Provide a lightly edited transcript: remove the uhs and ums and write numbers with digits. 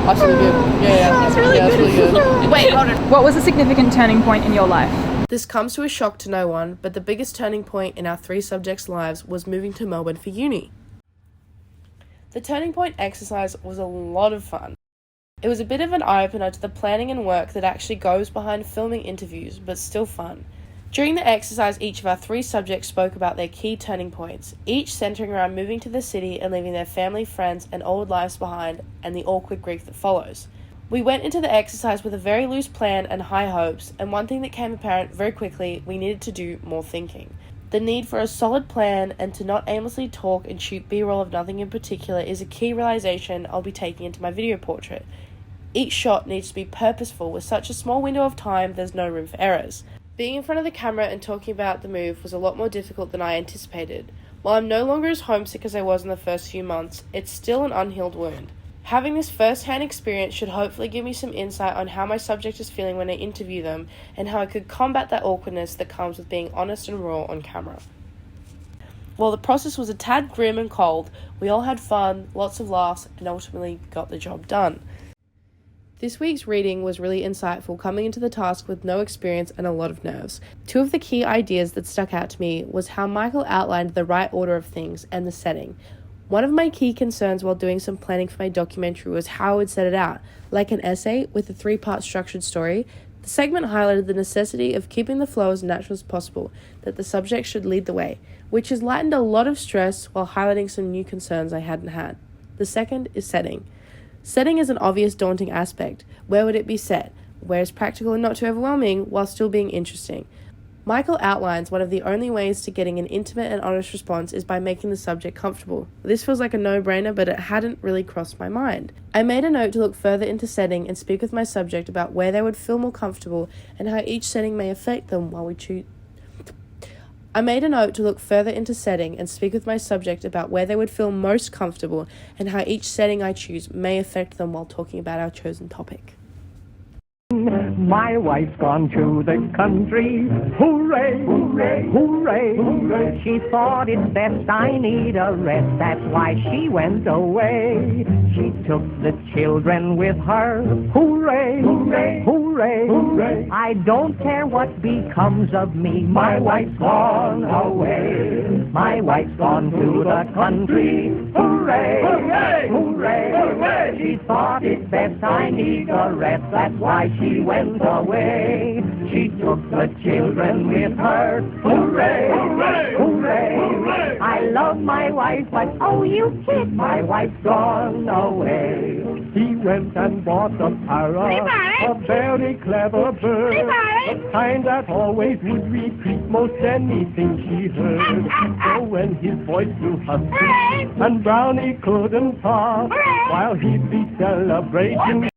That's really good. Yeah. That's really That's good. really good. Wait, hold on. What was a significant turning point in your life? This comes to a shock to no one, but the biggest turning point in our three subjects' lives was moving to Melbourne for uni. The turning point exercise was a lot of fun. It was a bit of an eye-opener to the planning and work that actually goes behind filming interviews, but still fun. During the exercise, each of our three subjects spoke about their key turning points, each centering around moving to the city and leaving their family, friends, and old lives behind, and the awkward grief that follows. We went into the exercise with a very loose plan and high hopes, and one thing that came apparent very quickly, we needed to do more thinking. The need for a solid plan and to not aimlessly talk and shoot B-roll of nothing in particular is a key realization I'll be taking into my video portrait. Each shot needs to be purposeful. With such a small window of time, there's no room for errors. Being in front of the camera and talking about the move was a lot more difficult than I anticipated. While I'm no longer as homesick as I was in the first few months, it's still an unhealed wound. Having this first-hand experience should hopefully give me some insight on how my subject is feeling when I interview them and how I could combat that awkwardness that comes with being honest and raw on camera. While the process was a tad grim and cold, we all had fun, lots of laughs, and ultimately got the job done. This week's reading was really insightful, coming into the task with no experience and a lot of nerves. Two of the key ideas that stuck out to me was how Michael outlined the right order of things and the setting. One of my key concerns while doing some planning for my documentary was how I would set it out. Like an essay with a 3-part structured story, the segment highlighted the necessity of keeping the flow as natural as possible, that the subject should lead the way, which has lightened a lot of stress while highlighting some new concerns I hadn't had. The second is setting. Setting is an obvious daunting aspect. Where would it be set? Where is practical and not too overwhelming while still being interesting? Michael outlines one of the only ways to getting an intimate and honest response is by making the subject comfortable. This feels like a no-brainer, but it hadn't really crossed my mind. I made a note to look further into setting and speak with my subject about where they would feel more comfortable and how each setting may affect them while we choose. I made a note to look further into setting and speak with my subject about where they would feel most comfortable and how each setting I choose may affect them while talking about our chosen topic. My wife's gone to the country. Hooray, hooray, hooray, hooray. She thought it best I need a rest. That's why she went away. She took the children with her. Hooray, hooray, hooray, hooray. I don't care what becomes of me. My wife's gone away. My wife's gone to the country. Hooray, hooray, hooray, hooray. She thought it best I need a rest. That's why she went away. She took the children with her. Hooray, hooray, hooray, hooray. I love my wife, but oh, you kid, my wife's gone away. He went and bought a parrot, a very clever bird, the kind that always would repeat most anything she heard. So when his voice grew husky and Brownie couldn't talk, while he'd be celebrating